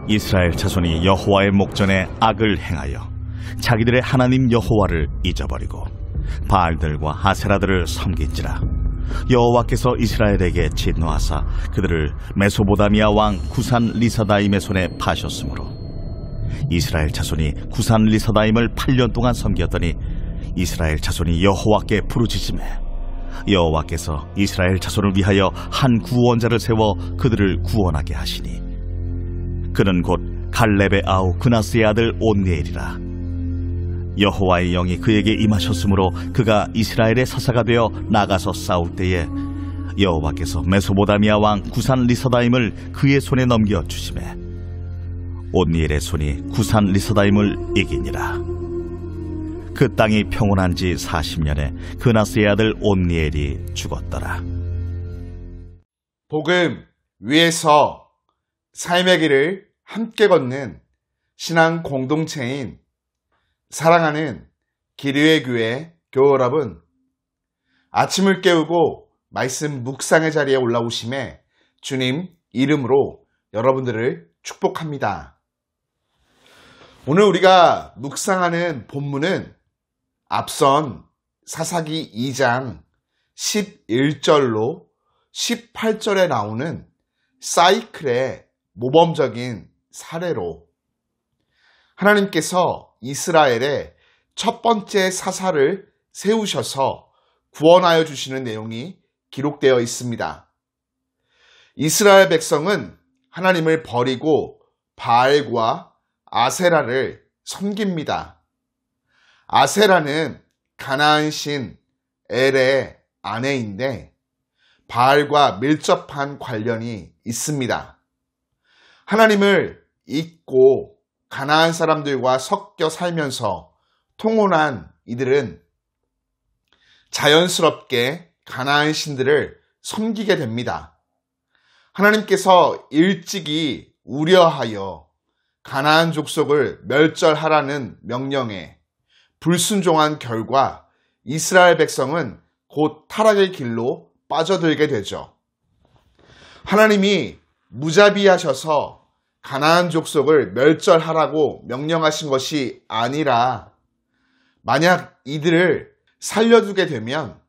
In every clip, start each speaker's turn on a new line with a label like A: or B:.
A: 이스라엘 자손이 여호와의 목전에 악을 행하여 자기들의 하나님 여호와를 잊어버리고 바알들과 아세라들을 섬긴지라. 여호와께서 이스라엘에게 진노하사 그들을 메소보다미아 왕 구산 리사다임의 손에 파셨으므로 이스라엘 자손이 구산 리사다임을 8년 동안 섬겼더니 이스라엘 자손이 여호와께 부르짖으매 여호와께서 이스라엘 자손을 위하여 한 구원자를 세워 그들을 구원하게 하시니 그는 곧 갈렙의 아우 그나스의 아들 온니엘이라. 여호와의 영이 그에게 임하셨으므로 그가 이스라엘의 사사가 되어 나가서 싸울 때에 여호와께서 메소보다미아 왕 구산 리사다임을 그의 손에 넘겨 주시매 온니엘의 손이 구산 리사다임을 이기니라. 그 땅이 평온한 지 40년에 그나스의 아들 온니엘이 죽었더라.
B: 복음 위에서 삶의 길을 함께 걷는 신앙 공동체인 사랑하는 기류의 교회 교우 여러분, 아침을 깨우고 말씀 묵상의 자리에 올라오심에 주님 이름으로 여러분들을 축복합니다. 오늘 우리가 묵상하는 본문은 앞선 사사기 2장 11절로 18절에 나오는 사이클의 모범적인 사례로 하나님께서 이스라엘의 첫 번째 사사를 세우셔서 구원하여 주시는 내용이 기록되어 있습니다. 이스라엘 백성은 하나님을 버리고 바알과 아세라를 섬깁니다. 아세라는 가나안 신 엘의 아내인데 바알과 밀접한 관련이 있습니다. 하나님을 잊고 가나안 사람들과 섞여 살면서 통혼한 이들은 자연스럽게 가나안 신들을 섬기게 됩니다. 하나님께서 일찍이 우려하여 가나안 족속을 멸절하라는 명령에 불순종한 결과 이스라엘 백성은 곧 타락의 길로 빠져들게 되죠. 하나님이 무자비하셔서 가나안 족속을 멸절하라고 명령하신 것이 아니라 만약 이들을 살려두게 되면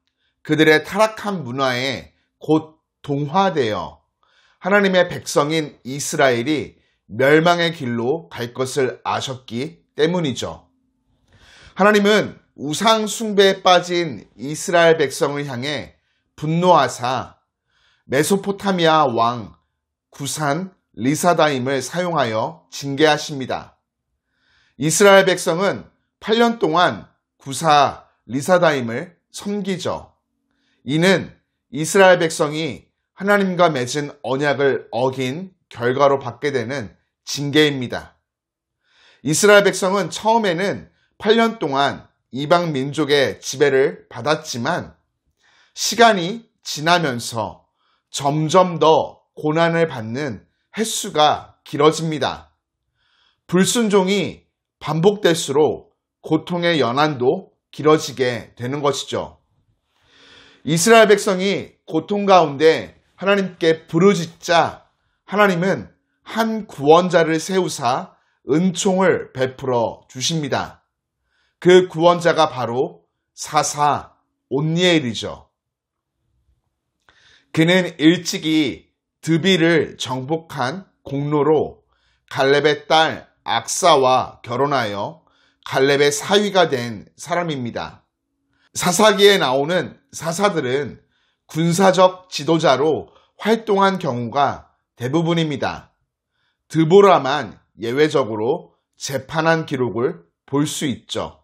B: 그들의 타락한 문화에 곧 동화되어 하나님의 백성인 이스라엘이 멸망의 길로 갈 것을 아셨기 때문이죠. 하나님은 우상 숭배에 빠진 이스라엘 백성을 향해 분노하사 메소포타미아 왕 구산 리사다임을 사용하여 징계하십니다. 이스라엘 백성은 8년 동안 구사 리사다임을 섬기죠. 이는 이스라엘 백성이 하나님과 맺은 언약을 어긴 결과로 받게 되는 징계입니다. 이스라엘 백성은 처음에는 8년 동안 이방 민족의 지배를 받았지만 시간이 지나면서 점점 더 고난을 받는 횟수가 길어집니다. 불순종이 반복될수록 고통의 연한도 길어지게 되는 것이죠. 이스라엘 백성이 고통 가운데 하나님께 부르짖자 하나님은 한 구원자를 세우사 은총을 베풀어 주십니다. 그 구원자가 바로 사사 온니엘이죠. 그는 일찍이 드비를 정복한 공로로 갈렙의 딸 악사와 결혼하여 갈렙의 사위가 된 사람입니다. 사사기에 나오는 사사들은 군사적 지도자로 활동한 경우가 대부분입니다. 드보라만 예외적으로 재판한 기록을 볼 수 있죠.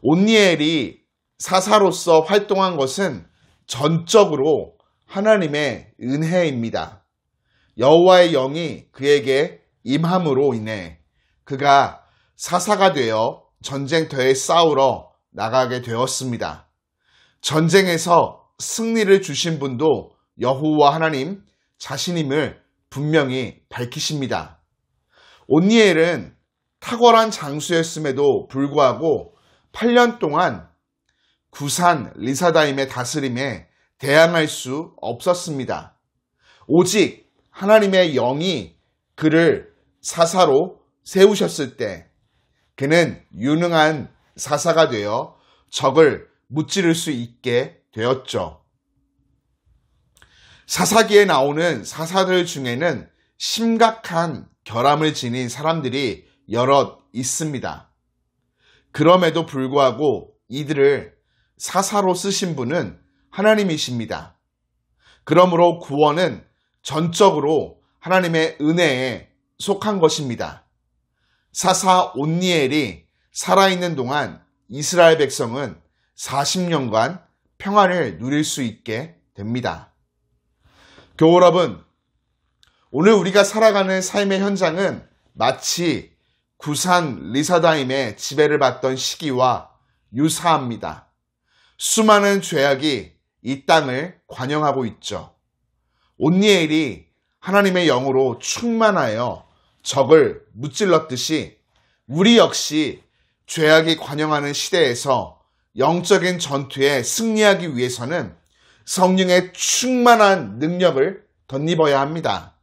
B: 온니엘이 사사로서 활동한 것은 전적으로 하나님의 은혜입니다. 여호와의 영이 그에게 임함으로 인해 그가 사사가 되어 전쟁터에 싸우러 나가게 되었습니다. 전쟁에서 승리를 주신 분도 여호와 하나님 자신임을 분명히 밝히십니다. 온니엘은 탁월한 장수였음에도 불구하고 8년 동안 구산 리사다임의 다스림에 대항할 수 없었습니다. 오직 하나님의 영이 그를 사사로 세우셨을 때 그는 유능한 사사가 되어 적을 무찌를 수 있게 되었죠. 사사기에 나오는 사사들 중에는 심각한 결함을 지닌 사람들이 여럿 있습니다. 그럼에도 불구하고 이들을 사사로 쓰신 분은 하나님이십니다. 그러므로 구원은 전적으로 하나님의 은혜에 속한 것입니다. 사사 온니엘이 살아있는 동안 이스라엘 백성은 40년간 평안을 누릴 수 있게 됩니다. 교우 여러분, 오늘 우리가 살아가는 삶의 현장은 마치 구산 리사다임의 지배를 받던 시기와 유사합니다. 수많은 죄악이 이 땅을 관영하고 있죠. 온니엘이 하나님의 영으로 충만하여 적을 무찔렀듯이 우리 역시 죄악이 관영하는 시대에서 영적인 전투에 승리하기 위해서는 성령의 충만한 능력을 덧입어야 합니다.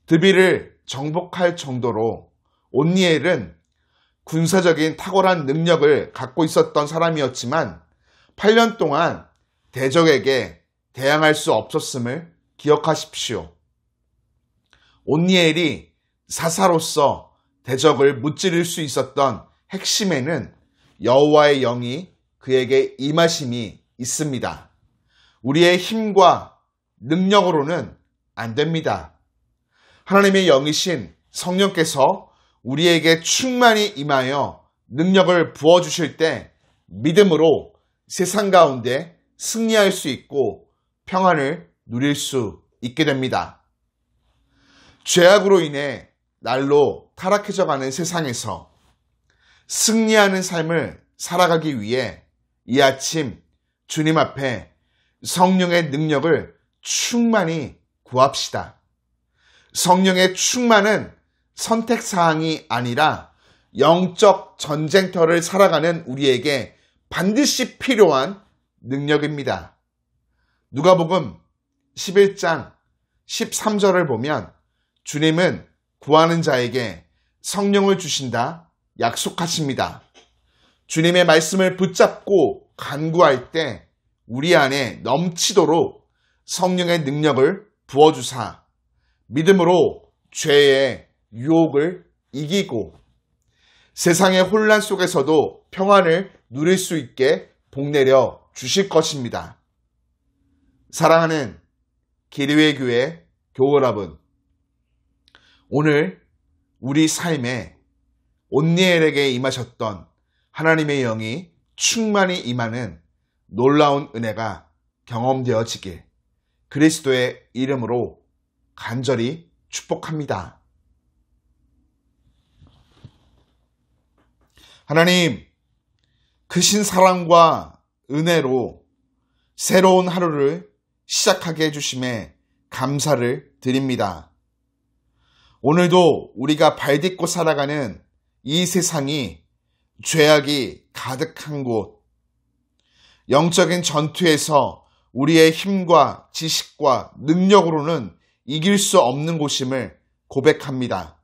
B: 드비를 정복할 정도로 온니엘은 군사적인 탁월한 능력을 갖고 있었던 사람이었지만 8년 동안 대적에게 대항할 수 없었음을 기억하십시오. 온니엘이 사사로서 대적을 무찌를 수 있었던 핵심에는 여호와의 영이 그에게 임하심이 있습니다. 우리의 힘과 능력으로는 안 됩니다. 하나님의 영이신 성령께서 우리에게 충만히 임하여 능력을 부어주실 때 믿음으로 세상 가운데 승리할 수 있고 평안을 누릴 수 있게 됩니다. 죄악으로 인해 날로 타락해져가는 세상에서 승리하는 삶을 살아가기 위해 이 아침 주님 앞에 성령의 능력을 충만히 구합시다. 성령의 충만은 선택사항이 아니라 영적 전쟁터를 살아가는 우리에게 반드시 필요한 능력입니다. 누가복음 11장 13절을 보면 주님은 구하는 자에게 성령을 주신다 약속하십니다. 주님의 말씀을 붙잡고 간구할 때 우리 안에 넘치도록 성령의 능력을 부어주사 믿음으로 죄의 유혹을 이기고 세상의 혼란 속에서도 평안을 누릴 수 있게 복내려 주실 것입니다. 사랑하는 기리회 교회 교우 여러분, 오늘 우리 삶에 온니엘에게 임하셨던 하나님의 영이 충만히 임하는 놀라운 은혜가 경험되어지길 그리스도의 이름으로 간절히 축복합니다. 하나님, 크신 사랑과 은혜로 새로운 하루를 시작하게 해주심에 감사를 드립니다. 오늘도 우리가 발딛고 살아가는 이 세상이 죄악이 가득한 곳, 영적인 전투에서 우리의 힘과 지식과 능력으로는 이길 수 없는 곳임을 고백합니다.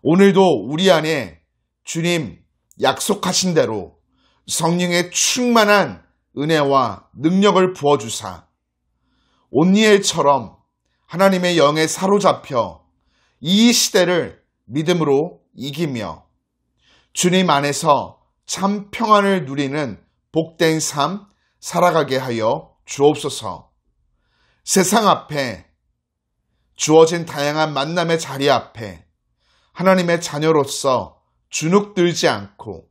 B: 오늘도 우리 안에 주님 약속하신 대로 성령의 충만한 은혜와 능력을 부어주사 온니엘처럼 하나님의 영에 사로잡혀 이 시대를 믿음으로 이기며 주님 안에서 참 평안을 누리는 복된 삶 살아가게 하여 주옵소서. 세상 앞에 주어진 다양한 만남의 자리 앞에 하나님의 자녀로서 주눅들지 않고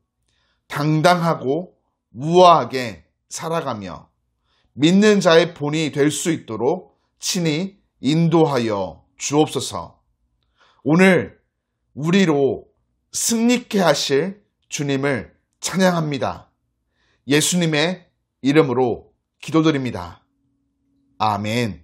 B: 당당하고 우아하게 살아가며 믿는 자의 본이 될 수 있도록 친히 인도하여 주옵소서. 오늘 우리로 승리케 하실 주님을 찬양합니다. 예수님의 이름으로 기도드립니다. 아멘.